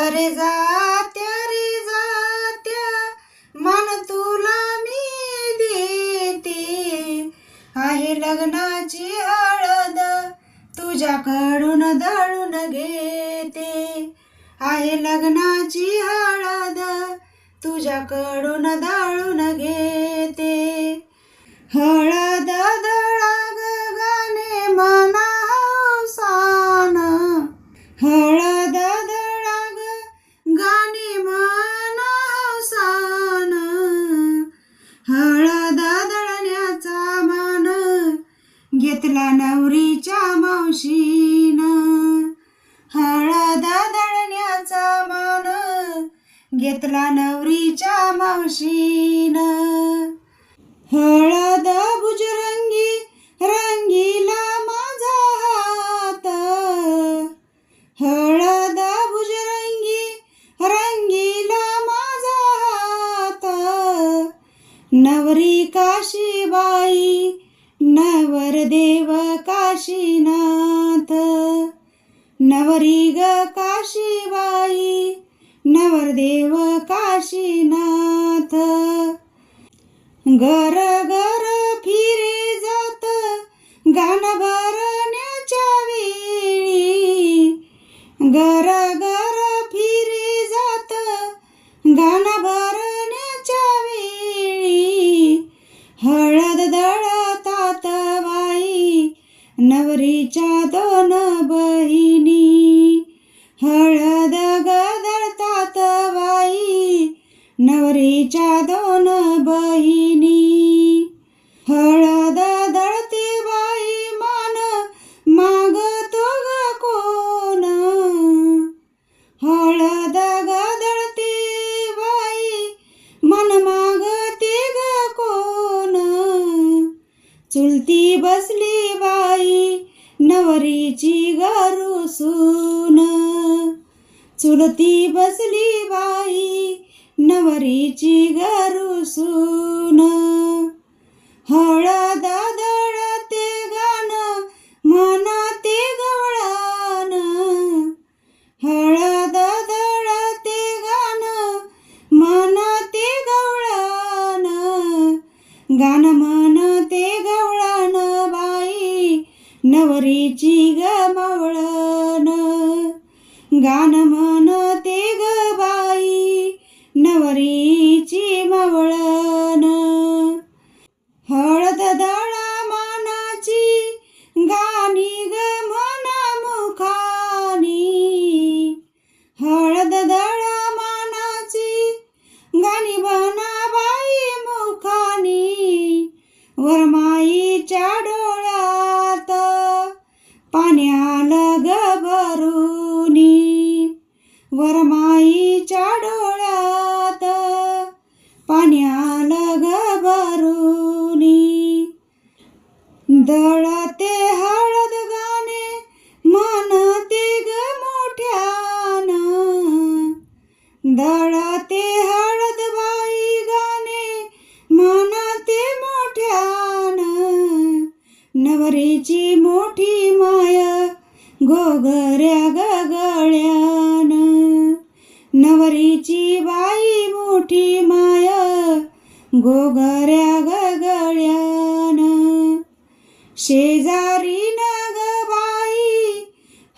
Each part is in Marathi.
रे जात्या मन तुला मी देते. आहे लग्नाची हळद तुझ्याकडून दळून घेते. आहे लग्नाची हळद तुझ्याकडून दळून घेते. हळद दळा ग गाणे मना हौसान. हळद दळा ग गाणे मना हौसान. हळद दळण्याचा मान घेतला नवरीच्या मावशीनं. हळद दळण्याचा मान घेतला नवरीच्या मावशीनं. हळद भुजरंगी रंगीला माझा हात. हळद भुजरंगी रंगीला माझा हात. नवरी काशीबाई नवरदेव काशीनाथ. नवरी ग काशीबाई नवरदेव काशीनाथ. घर घर फिरे जात गाणं भरण्याच्या वेळी. घर घर फिरे जात गाणं भरण्याच्या वेळी. हळद दळतात बाई नवरीच्या दोन बहिणी. हळद दळतात बाई नवरीच्या दोन बहिणी. हळद दळते बाई मान मागतो ग कोण. हळद दळते बाई मन मागते ग कोण. चुलती बसली बाई नवरीची गरू सून. चुलती बसली बाई नवरीची गरू सून. हळद दळते गाणं म्हणते गवळण. हळद दळते गाणं म्हणते गवळण. गाणं म्हणते गवळण बाई नवरीची ग मावळण. गाणं म्हणते ग बाई नवरीची मावळण. हळद दळा मानाची गाणी ग म्हणा मुखानी. हळद दळा मानाची गाणी म्हणा बाई मुखानी. वरमाईच्या डोळ्यात पाणी आलं ग भरुनी. वरमाईच्या डोळ्यात पाणी आलं ग भरुनी. दळते हळद गाणे म्हणते ग मोठ्यानं. दळते हळद बाई गाणे म्हणते मोठ्यानं. नवरीची मोठी माय घोगऱ्या ग गळ्यानं. नवरीची बाई मोठी माय घोगऱ्या ग गळ्यानं. शेजारी न ग बाई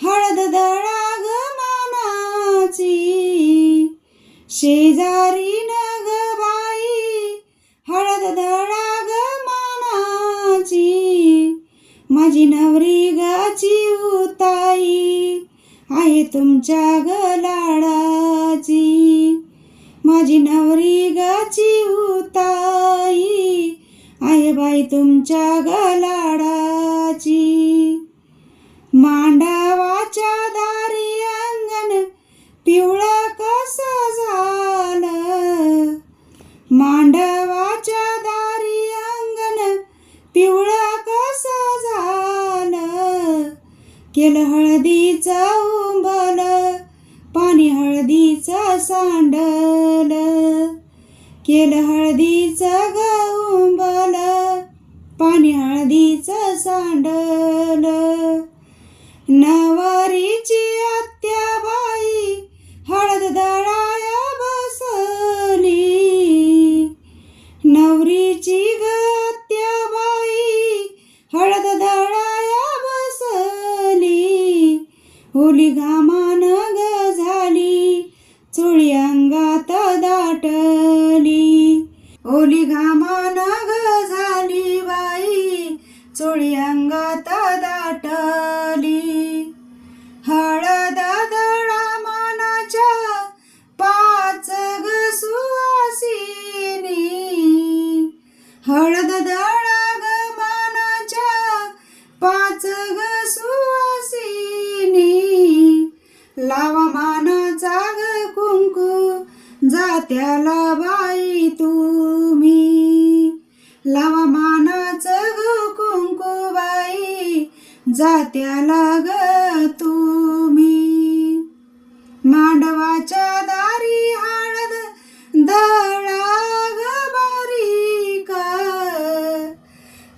हळद दळा ग मानाची. शेजारी न ग बाई हळद दळा ग मानाची. माझी नवरी गाची उताई आहे तुमच्या ग लाडाची. माझी नवरी गाची उताई आहे बाई तुमच्या ग लाडाची. मांडवाच्या दारी अंगण पिवळं कसं झालं. मांडवाच्या दारी अंगण पिवळं कसं झालं. केलं हळदीचं उंबल पाणी हळदीचं सांडल. केलं हळदीचं ग उंबल पाणी हळदीचं सांडल. नवरीची आत्याबाई हळद घामान ग झाली चोळी अंगात दाटली. ओली घामान ग झाली बाई चोळी अंगात दाटली. हळद दळा मानाच्या पाच ग सुवासिनी. हळद दळा ग मानाच्या पाच ग सुवासिनी. लावा मानाचा ग कुंकू जात्याला बाई तुम्ही. लावा मानाचं ग कुंकू बाई जात्याला ग तुम्ही. मांडवाच्या दारी हळद दळा ग बारीक.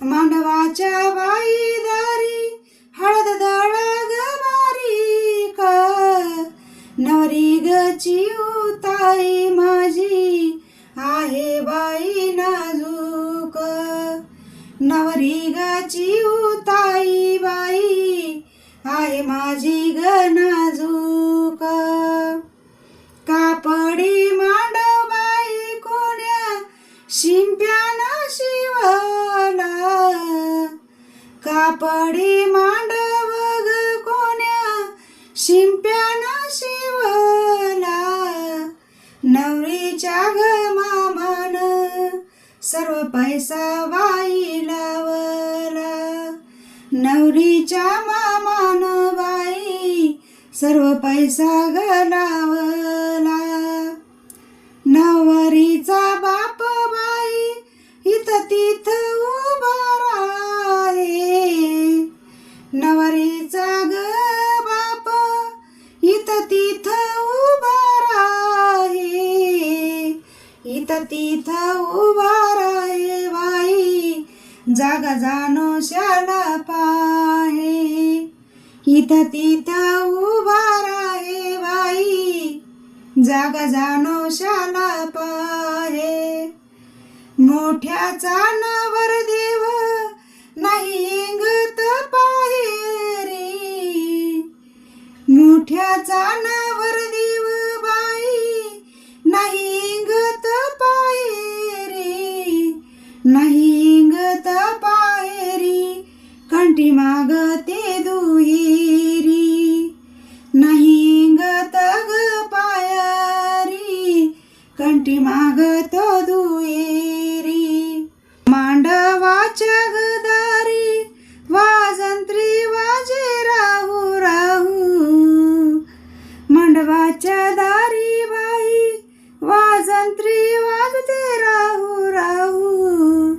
मांडवाच्या बाई दारी हळद दळा ग बारीक. नवरी ग चिऊताई माझी आहे बाई नाजूक. नवरी ग चिऊताई बाई आहे माझी ग नाजूक. कापडी मांडव बाई कोण्या शिंप्यानं शिवला. कापडी मांडव ग कोण्या शिंप्यानं शिवला. नवरीच्या ग मामान सर्व पैसा बाई लावला. नवरीच्या मामान बाई सर्व पैसा ग लावला. नवरीचा बाप बाई इथं तिथं उभा राहे. नवरीचा ग बाप इथं तिथं उभा राहे. इथं तिथं उभा राहे बाई जागा जाणो शाला पाहे. इथं तिथं उभा राहे बाई जागा जाणो शाला पाहे. मोठ्याचा नवरदेव नाही इंगत पाहेरी. मोठ्याचा नवरदेव बाई नाही इंगत पाहेरी. नाही इंगत पाहेरी कंठी मागते दुहेरी. नाही इंगत ग पायरी कंठी मागतो दुहेरी. मांडवाच्या गदारी वाजंत्री वाजे राहू राहू. मांडवाच्या दारी बाई वाजंत्री वाजते राहू राहू.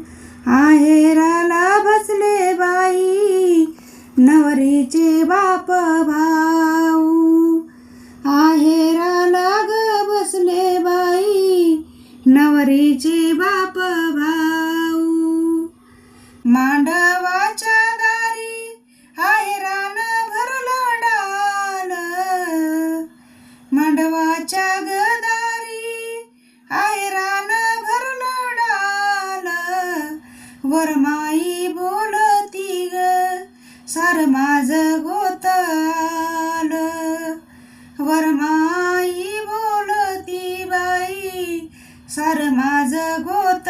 आहेराला बसले बाई नवरीचे बाप भाऊ. आहेराला ग बसले बाई नवरीचे बाप भाऊ. मांडवाच्या दारी आहेरान भरलं डाल. मांडवाच्या गदारी आहेरान भरलं डाल. वरमाई बोलती ग सार माझं गोत आलं. वरमाई बोलती बाई सार माझं गोत